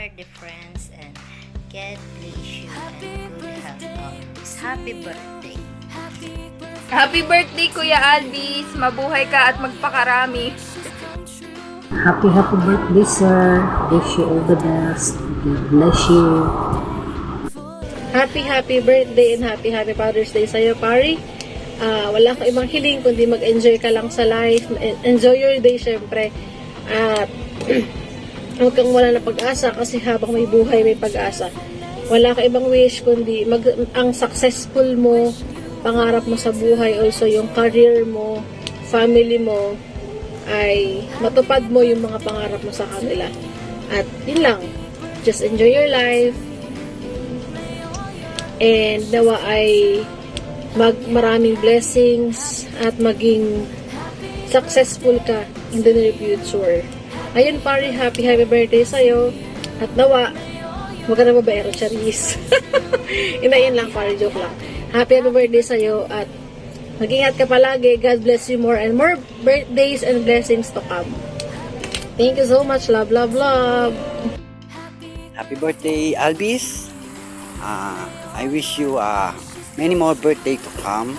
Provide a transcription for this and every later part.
birthday, friends, and God bless you and good health always. Happy birthday! Happy birthday, Kuya Albis! Mabuhay ka at magpakarami. Happy birthday, sir. Wish you all the best. God bless you. Happy birthday and happy Father's Day sa'yo, pari. Wala kang ibang hiling kundi mag-enjoy ka lang sa life. Enjoy your day, syempre. At huwag kang wala na pag-asa kasi habang may buhay, may pag-asa. Wala kang ibang wish kundi ang successful mo, pangarap mo sa buhay, also yung career mo, family mo, ay matupad mo yung mga pangarap mo sa kanila. At yun lang, just enjoy your life and nawa ay maraming blessings at maging successful ka in the near future. Ayun, pare, happy birthday sa'yo at nawa huwag ka na babaero, Charis. Yun lang, pare, joke lang. Happy birthday sa'yo at mag-ingat ka palagi. God bless you more and more birthdays and blessings to come. Thank you so much. Love, love, love. Happy birthday, Albis. I wish you many more birthday to come.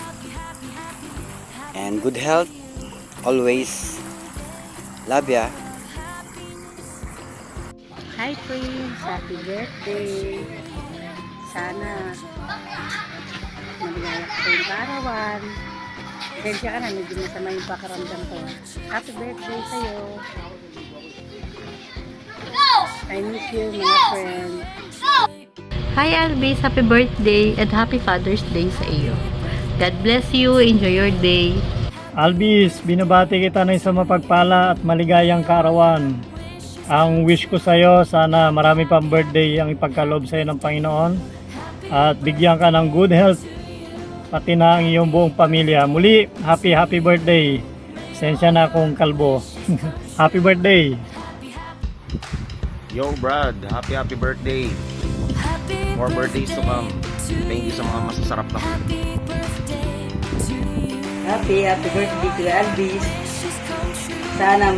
And good health. Always. Love ya. Hi, friends. Happy birthday. Sana maligaya ka sa iyong kaarawan. Pasensya ka na, medyo masama yung pakaramdam ko. Happy birthday sa'yo. I miss you, mga friend. Hi Albis, happy birthday and happy Father's Day sa iyo. God bless you, enjoy your day. Albis, binabati kita ng isang mapagpala at maligayang kaarawan. Ang wish ko sa iyo, sana marami pang birthday ang ipagkaloob sa iyo ng Panginoon at bigyan ka ng good health pati na ang iyong buong pamilya. Muli, happy birthday. Sensya na akong kalbo. Happy birthday. Yo Brad, happy birthday. More birthdays to come. Thank you sa mga masasarap na food. Happy birthday to Albis. Sana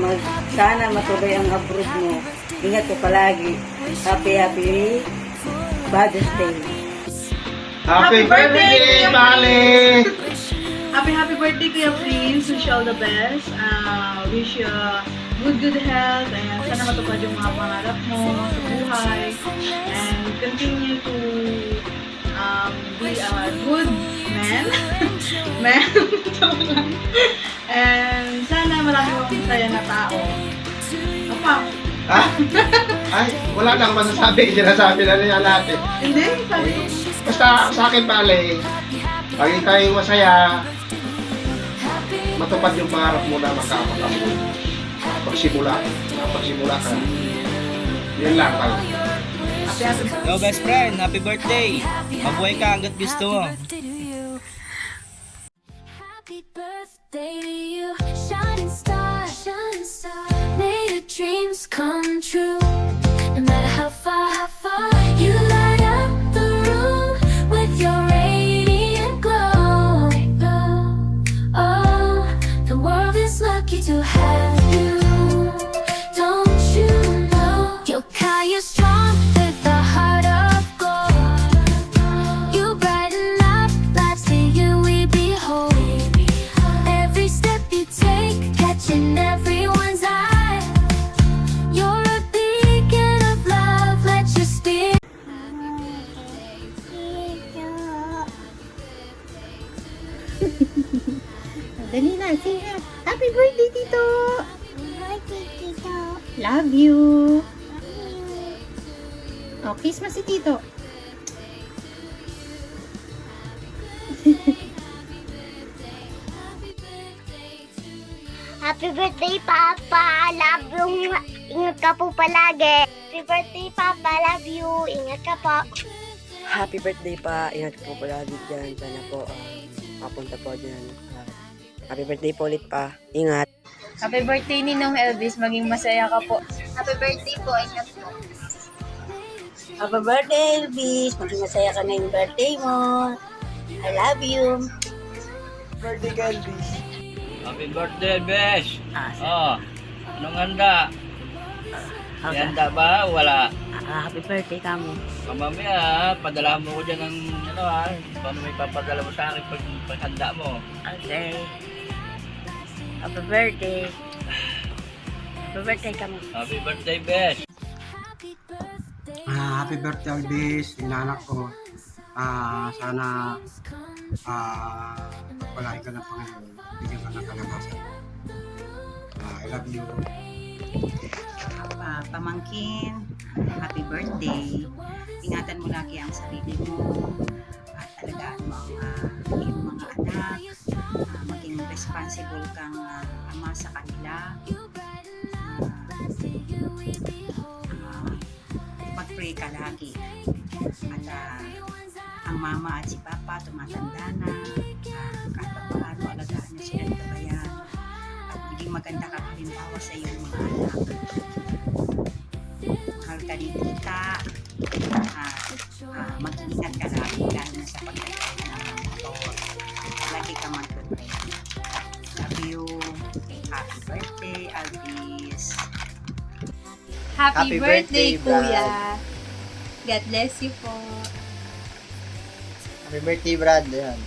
matuloy ang abroad mo. Ingat ka palagi. Happy Father's Day. Happy birthday, Mali! Happy birthday, Kuya Prince. Wish you all the best. Wish you good health. And sana matupad yung mga pangarap mo sa buhay. And continue to be a good man. And sana marami mong masaya na tao. Apa? Ay, wala nang masasabi. Sinasabi na niya lahat eh. Hindi, sabi ko. Basta sa akin, Mali, lagi tayong masaya. Matupad yung pangarap mo na makakapag-abot. Pagsimula ka. Yan lang, Mali. Yo best friend, happy birthday. Mabuhay ka hanggat gusto mo. Happy birthday to you, shining star, may your dreams come true. No matter how far you light up the room with your radiant glow. Oh, the world is lucky to have you. Don't you know you're kind, you're strong with a heart of gold. You brighten up lives to you we behold. Every step you take, catching everyone's eye. You're a beacon of love, let your spirit. Dali na, say happy birthday, Tito! Love you! Oh, kiss mo si Tito. Happy birthday, Papa! Love you! Ingat ka po palagi! Happy birthday, Papa! Love you! Ingat ka po! Happy birthday pa. Ingat po palagi dyan. Sana po mapunta po dyan. Happy birthday po ulit pa. Ingat. Happy birthday Ninong Elvis, maging masaya ka po. Happy birthday po! Ingat po! Happy birthday, Elvis! Maging masaya ka ngayong birthday mo. I love you. Birthday ka, Elvis. Happy birthday, Besh! Anong handa? May handa ba? Wala. Happy birthday kamo. Mamaya, padala mo ko dyan ng paano may papadala mo sa akin pag paghanda mo. Okay. Happy birthday. Happy birthday kamo. Happy birthday, Bes. Happy birthday, Albis. Inanak ko. Sana pagpalain ka ng Panginoon. Bigyan ka ng kalakasan. I love you. Pamangkin, happy birthday. Ingatan mo lagi ang sarili mo at alagaan mo ang iyong mga anak. Maging responsible kang ama sa kanila. Mag-pray ka lagi. At ang mama at si papa tumatanda na. Kahit pa paano alagaan na sila ng gabayan. At maging maganda kang halimbawa sa iyong mga anak. Mahal ka ni tita. Mag-ingat ka lagi lalo na sa pagkakaan ng motor. Lagi ka mag-pray. Love you. Happy birthday, Albis. Happy birthday, Kuya. God bless you po. Happy birthday, Brad. Ayan.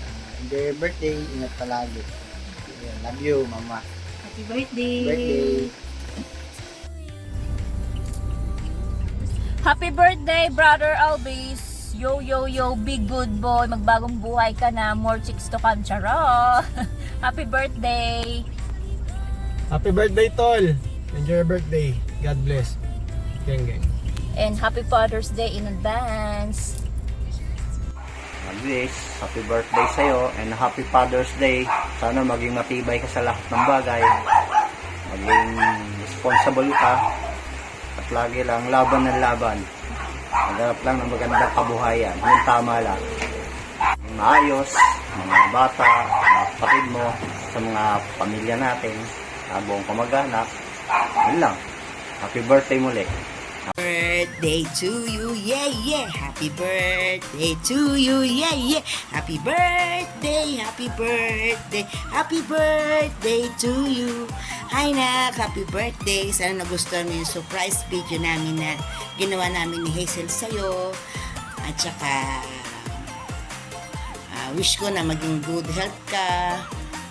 Enjoy your birthday. Ingat palagi. Ayan. Love you, Mama. Happy birthday. Happy birthday, Brother Albis. Yo, yo, yo, big good boy. Magbagong buhay ka na. More chicks to come, charo. Happy birthday. Happy birthday, Tol. Enjoy your birthday. God bless. Gang, gang. And happy Father's Day in advance. Albis, happy birthday sa'yo and happy Father's Day. Sana maging matibay ka sa lahat ng bagay. Maging responsible ka. At lagi lang laban ng laban. Maghanap lang ng magandang kabuhayan. Yung tama lang. Yung maayos, mga bata, mga kapatid mo, sa mga pamilya natin, sa buong kamag-anak. Yun lang. Happy birthday muli. Birthday to you, yeah, yeah. Happy birthday to you, yeah, yeah. Happy birthday, happy birthday, happy birthday to you. Hi nak, happy birthday. Sana nagustuhan mo yung surprise video namin na ginawa namin ni Hazel sa'yo. At saka, wish ko na maging good health ka.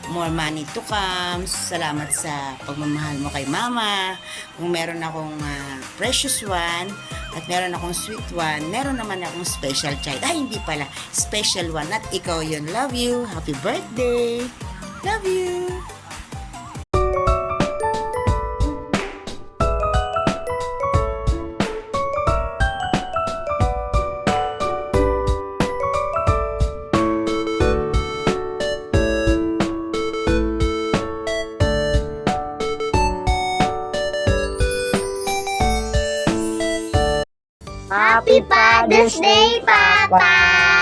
More money to come. Salamat sa pagmamahal mo kay mama. Kung meron akong precious one at meron akong sweet one, meron naman akong special child. Ay, hindi pala. Special one at ikaw yun. Love you. Happy birthday. Love you. Happy Father's Day, Papa!